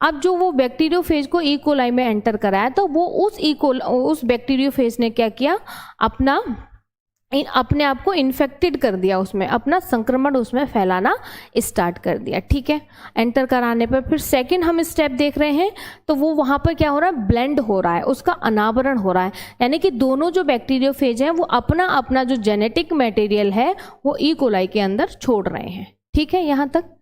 अब जो वो बैक्टीरियोफेज को ई कोलाई में एंटर कराया, तो वो उस बैक्टीरियोफेज ने क्या किया, अपने आप को इन्फेक्टेड कर दिया, उसमें अपना संक्रमण उसमें फैलाना स्टार्ट कर दिया। ठीक है, एंटर कराने पर फिर सेकंड हम स्टेप देख रहे हैं, तो वो वहाँ पर क्या हो रहा है, ब्लेंड हो रहा है, उसका अनावरण हो रहा है, यानी कि दोनों जो बैक्टीरियोफेज हैं वो अपना अपना जो जेनेटिक मटेरियल है वो ई कोलाई के अंदर छोड़ रहे हैं। ठीक है, यहाँ तक।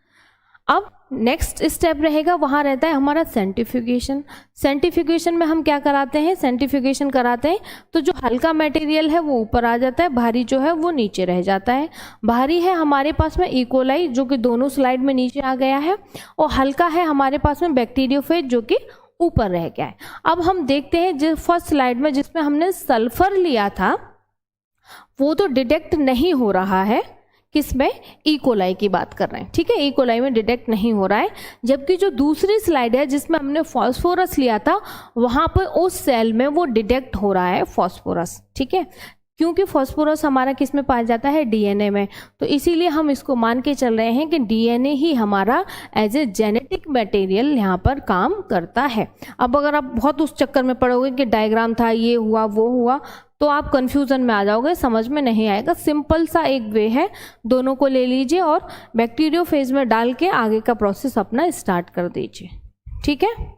अब नेक्स्ट स्टेप रहेगा, वहाँ रहता है हमारा सेंट्रीफ्यूगेशन। सेंट्रीफ्यूगेशन में हम क्या कराते हैं, सेंट्रीफ्यूगेशन कराते हैं तो जो हल्का मटेरियल है वो ऊपर आ जाता है, भारी जो है वो नीचे रह जाता है। भारी है हमारे पास में ई कोलाई जो कि दोनों स्लाइड में नीचे आ गया है, और हल्का है हमारे पास में बैक्टीरियोफेज जो कि ऊपर रह गया है। अब हम देखते हैं जो फर्स्ट स्लाइड में जिसमें हमने सल्फर लिया था वो तो डिटेक्ट नहीं हो रहा है, किसमें, ई कोलाई की बात कर रहे हैं। ठीक है, ई कोलाई में डिटेक्ट नहीं हो रहा है, जबकि जो दूसरी स्लाइड है जिसमें हमने फॉस्फोरस लिया था वहां पर उस सेल में वो डिटेक्ट हो रहा है फॉस्फोरस। ठीक है, क्योंकि फॉस्फोरस हमारा किस में पाया जाता है, डीएनए में, तो इसीलिए हम इसको मान के चल रहे हैं कि डीएनए ही हमारा एज ए जेनेटिक मटेरियल यहाँ पर काम करता है। अब अगर आप बहुत उस चक्कर में पड़ोगे कि डायग्राम था, ये हुआ वो हुआ, तो आप कंफ्यूजन में आ जाओगे, समझ में नहीं आएगा। सिंपल सा एक वे है, दोनों को ले लीजिए और बैक्टीरियोफेज में डाल के आगे का प्रोसेस अपना स्टार्ट कर दीजिए। ठीक है,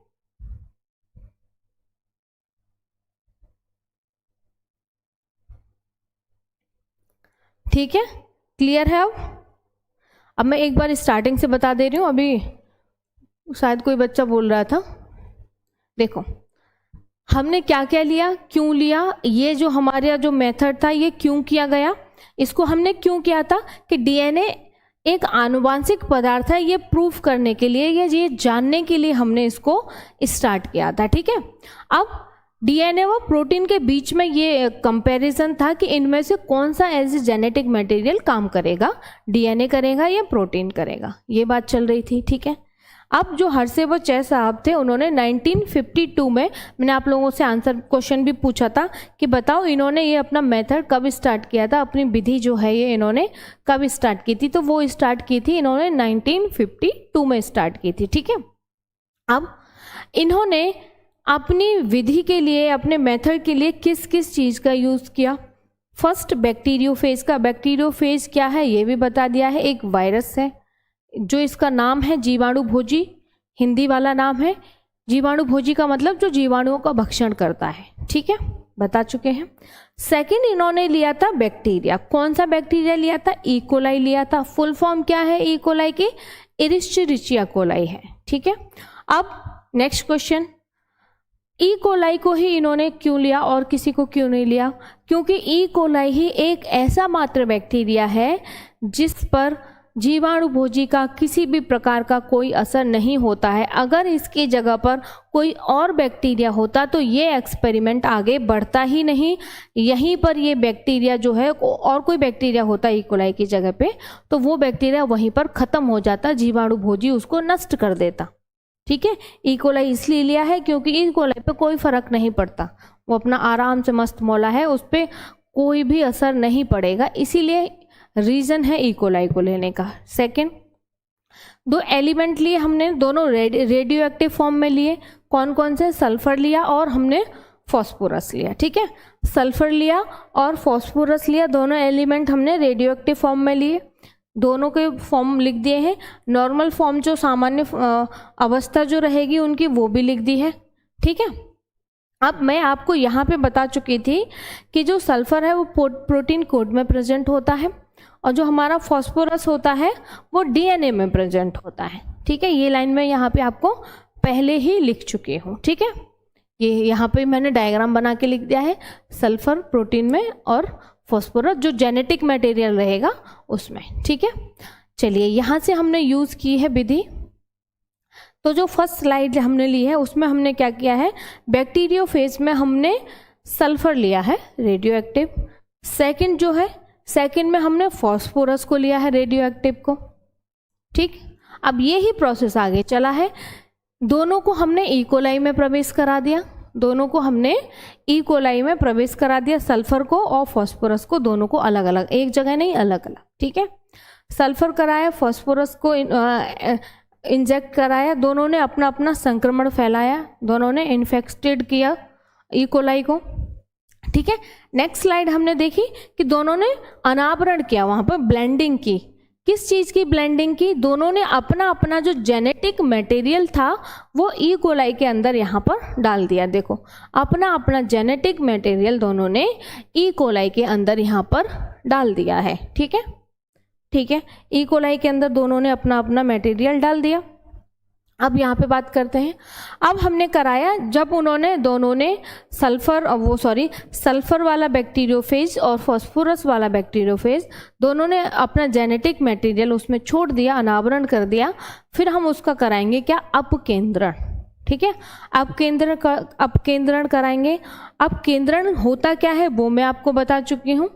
ठीक है, क्लियर है। अब मैं एक बार स्टार्टिंग से बता दे रही हूँ, अभी शायद कोई बच्चा बोल रहा था। देखो हमने क्या क्या लिया, क्यों लिया, ये जो हमारा जो मेथड था ये क्यों किया गया, इसको हमने क्यों किया था कि डीएनए एक आनुवांशिक पदार्थ है, ये प्रूफ करने के लिए, ये जानने के लिए हमने इसको स्टार्ट किया था। ठीक है, अब डीएनए व प्रोटीन के बीच में ये कंपैरिजन था कि इनमें से कौन सा एज ए जेनेटिक मटेरियल काम करेगा, डीएनए करेगा या प्रोटीन करेगा, ये बात चल रही थी। ठीक है, अब जो हर्षे व चे साहब थे उन्होंने 1952 में, मैंने आप लोगों से आंसर क्वेश्चन भी पूछा था कि बताओ इन्होंने ये अपना मेथड कब स्टार्ट किया था, अपनी विधि जो है ये इन्होंने कब स्टार्ट की थी, तो वो स्टार्ट की थी इन्होंने 1952 में स्टार्ट की थी। ठीक है, अब इन्होंने अपनी विधि के लिए, अपने मेथड के लिए किस किस चीज़ का यूज़ किया, फर्स्ट बैक्टीरियोफेज का। बैक्टीरियोफेज क्या है ये भी बता दिया है, एक वायरस है जो इसका नाम है जीवाणु भोजी, हिंदी वाला नाम है। जीवाणु भोजी का मतलब जो जीवाणुओं का भक्षण करता है। ठीक है, बता चुके हैं। सेकंड इन्होंने लिया था बैक्टीरिया, कौन सा बैक्टीरिया लिया था, ई कोलाई लिया था। फुल फॉर्म क्या है ई कोलाई की, इरिश्चेरिचिया कोलाई है। ठीक है, अब नेक्स्ट क्वेश्चन, ई कोलाई को ही इन्होंने क्यों लिया और किसी को क्यों नहीं लिया, क्योंकि ई कोलाई ही एक ऐसा मात्र बैक्टीरिया है जिस पर जीवाणु भोजी का किसी भी प्रकार का कोई असर नहीं होता है। अगर इसकी जगह पर कोई और बैक्टीरिया होता तो ये एक्सपेरिमेंट आगे बढ़ता ही नहीं, यहीं पर ये बैक्टीरिया जो है, और कोई बैक्टीरिया होता ई कोलाई की जगह पे तो वो बैक्टीरिया वहीं पर ख़त्म हो जाता, जीवाणु भोजी उसको नष्ट कर देता। ठीक है, ई कोलाई इसलिए लिया है क्योंकि ई कोलाई पे कोई फर्क नहीं पड़ता, वो अपना आराम से मस्त मौला है, उस पर कोई भी असर नहीं पड़ेगा, इसीलिए रीजन है ई कोलाई को लेने का। सेकंड, 2 एलिमेंट लिए हमने, दोनों रेडियो एक्टिव फॉर्म में लिए, कौन कौन से, सल्फर लिया और हमने फॉस्फोरस लिया। ठीक है, सल्फर लिया और फॉस्फोरस लिया, दोनों एलिमेंट हमने रेडियो एक्टिव फॉर्म में लिए, दोनों के फॉर्म लिख दिए हैं। नॉर्मल फॉर्म जो सामान्य अवस्था जो रहेगी उनकी वो भी लिख दी है। ठीक है, अब मैं आपको यहाँ पे बता चुकी थी कि जो सल्फर है वो प्रोटीन कोड में प्रेजेंट होता है और जो हमारा फॉस्फोरस होता है वो डीएनए में प्रेजेंट होता है। ठीक है, ये लाइन मैं यहाँ पे आपको पहले ही लिख चुकी हूँ, ठीक है। ये यहाँ पे मैंने डायग्राम बना के लिख दिया है, सल्फर प्रोटीन में और फॉस्फोरस जो जेनेटिक मटेरियल रहेगा उसमें, ठीक है। चलिए यहाँ से हमने यूज़ की है विधि। तो जो फर्स्ट स्लाइड हमने ली है उसमें हमने क्या किया है, बैक्टीरियोफेज में हमने सल्फर लिया है रेडियो एक्टिव। सेकेंड जो है, सेकेंड में हमने फॉस्फोरस को लिया है रेडियो एक्टिव को, ठीक। अब ये ही प्रोसेस आगे चला है, दोनों को हमने ई कोलाई में प्रवेश करा दिया, दोनों को हमने ई कोलाई में प्रवेश करा दिया, सल्फर को और फॉस्फोरस को, दोनों को अलग अलग, एक जगह नहीं, अलग अलग, ठीक है। सल्फर कराया, फॉस्फोरस को इंजेक्ट कराया, दोनों ने अपना अपना संक्रमण फैलाया, दोनों ने इन्फेक्टेड किया ई कोलाई को, ठीक है। नेक्स्ट स्लाइड हमने देखी कि दोनों ने अनावरण किया, वहां पर ब्लेंडिंग की। किस चीज की ब्लेंडिंग की? दोनों ने अपना अपना जो जेनेटिक मटेरियल था वो ई कोलाई के अंदर यहाँ पर डाल दिया। देखो अपना अपना जेनेटिक मटेरियल दोनों ने ई कोलाई के अंदर यहाँ पर डाल दिया है, ठीक है, ठीक है। ई कोलाई के अंदर दोनों ने अपना अपना मटेरियल डाल दिया। अब यहाँ पे बात करते हैं, अब हमने कराया जब उन्होंने दोनों ने सल्फर वाला बैक्टीरियोफेज और फॉस्फोरस वाला बैक्टीरियोफेज दोनों ने अपना जेनेटिक मटेरियल उसमें छोड़ दिया, अनावरण कर दिया, फिर हम उसका कराएंगे क्या, अपकेंद्रण, ठीक है। अपकेंद्रण कराएंगे। अपकेंद्रण होता क्या है वो मैं आपको बता चुकी हूँ,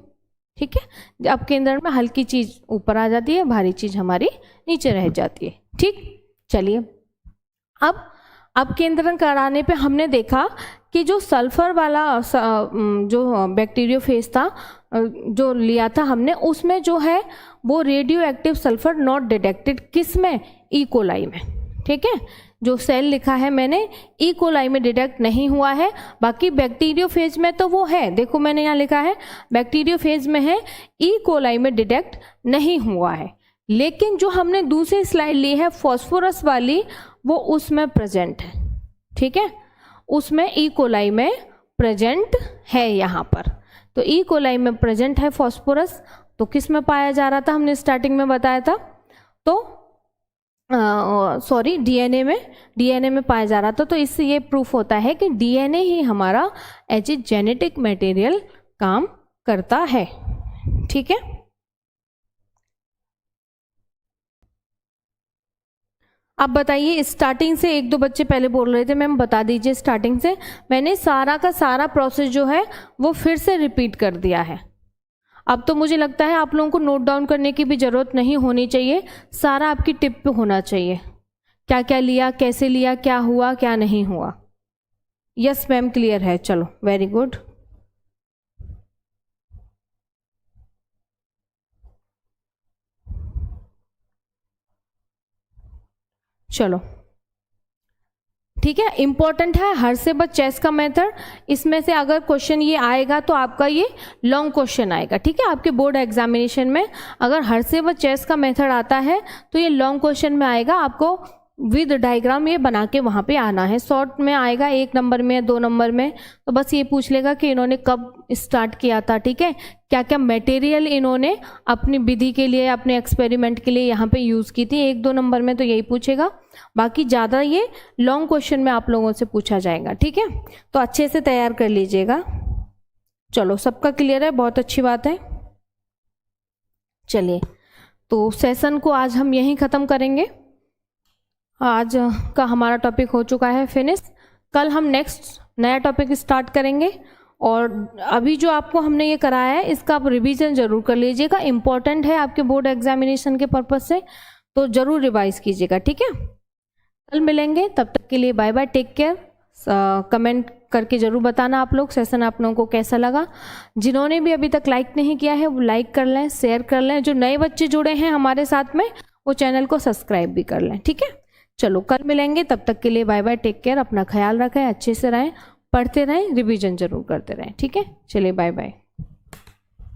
ठीक है। अपकेंद्रण में हल्की चीज ऊपर आ जाती है, भारी चीज हमारी नीचे रह जाती है, ठीक। चलिए अब अपकेंद्रण कराने पे हमने देखा कि जो सल्फर वाला जो बैक्टीरियोफेज था जो लिया था हमने, उसमें जो है वो radio active sulphur not detected, किस में, ई कोलाई में, ठीक है। जो सेल लिखा है मैंने ई कोलाई में डिटेक्ट नहीं हुआ है, बाकी बैक्टीरियोफेज में तो वो है, देखो मैंने यहाँ लिखा है बैक्टीरियोफेज में है, ई कोलाई में डिटेक्ट नहीं हुआ है। लेकिन जो हमने दूसरी स्लाइड ली है फॉस्फोरस वाली, वो उसमें प्रेजेंट है, ठीक है, उसमें ई कोलाई में प्रेजेंट है यहाँ पर। तो ई कोलाई में प्रेजेंट है फॉस्फोरस, तो किस में पाया जा रहा था, हमने स्टार्टिंग में बताया था, तो डीएनए में पाया जा रहा था। तो इससे ये प्रूफ होता है कि डीएनए ही हमारा एज ए जेनेटिक मटेरियल काम करता है, ठीक है। अब बताइए, स्टार्टिंग से एक दो बच्चे पहले बोल रहे थे मैम बता दीजिए स्टार्टिंग से, मैंने सारा का सारा प्रोसेस जो है वो फिर से रिपीट कर दिया है। अब तो मुझे लगता है आप लोगों को नोट डाउन करने की भी ज़रूरत नहीं होनी चाहिए, सारा आपकी टिप पे होना चाहिए, क्या क्या लिया, कैसे लिया, क्या हुआ क्या नहीं हुआ। यस मैम क्लियर है, चलो वेरी गुड। चलो ठीक है, इंपॉर्टेंट है हर्सेबर्ग चेस का मेथड। इसमें से अगर क्वेश्चन ये आएगा तो आपका ये लॉन्ग क्वेश्चन आएगा, ठीक है। आपके बोर्ड एग्जामिनेशन में अगर हर्सेबर्ग चेस का मेथड आता है तो ये लॉन्ग क्वेश्चन में आएगा, आपको विद डायग्राम ये बना के वहाँ पे आना है। शॉर्ट में आएगा 1 नंबर में 2 नंबर में, तो बस ये पूछ लेगा कि इन्होंने कब स्टार्ट किया था, ठीक है, क्या क्या मटेरियल इन्होंने अपनी विधि के लिए, अपने एक्सपेरिमेंट के लिए यहाँ पे यूज़ की थी। 1-2 नंबर में तो यही पूछेगा, बाकी ज़्यादा ये लॉन्ग क्वेश्चन में आप लोगों से पूछा जाएगा, ठीक है। तो अच्छे से तैयार कर लीजिएगा। चलो सबका क्लियर है, बहुत अच्छी बात है। चलिए तो सेशन को आज हम यहीं ख़त्म करेंगे। आज का हमारा टॉपिक हो चुका है फिनिश। कल हम नेक्स्ट नया टॉपिक स्टार्ट करेंगे, और अभी जो आपको हमने ये कराया है इसका आप रिवीजन जरूर कर लीजिएगा, इम्पोर्टेंट है आपके बोर्ड एग्जामिनेशन के पर्पज से, तो जरूर रिवाइज कीजिएगा, ठीक है। कल मिलेंगे, तब तक के लिए bye bye, take care. Comment करके जरूर बताना आप लोग सेशन आप लोगों को कैसा लगा। जिन्होंने भी अभी तक लाइक नहीं किया है वो लाइक कर लें, शेयर कर लें। जो नए बच्चे जुड़े हैं हमारे साथ में वो चैनल को सब्सक्राइब भी कर लें, ठीक है। चलो कल मिलेंगे, तब तक के लिए बाय बाय, टेक केयर, अपना ख्याल रखें, अच्छे से रहें, पढ़ते रहें, रिवीजन जरूर करते रहें, ठीक है। चलिए बाय बाय।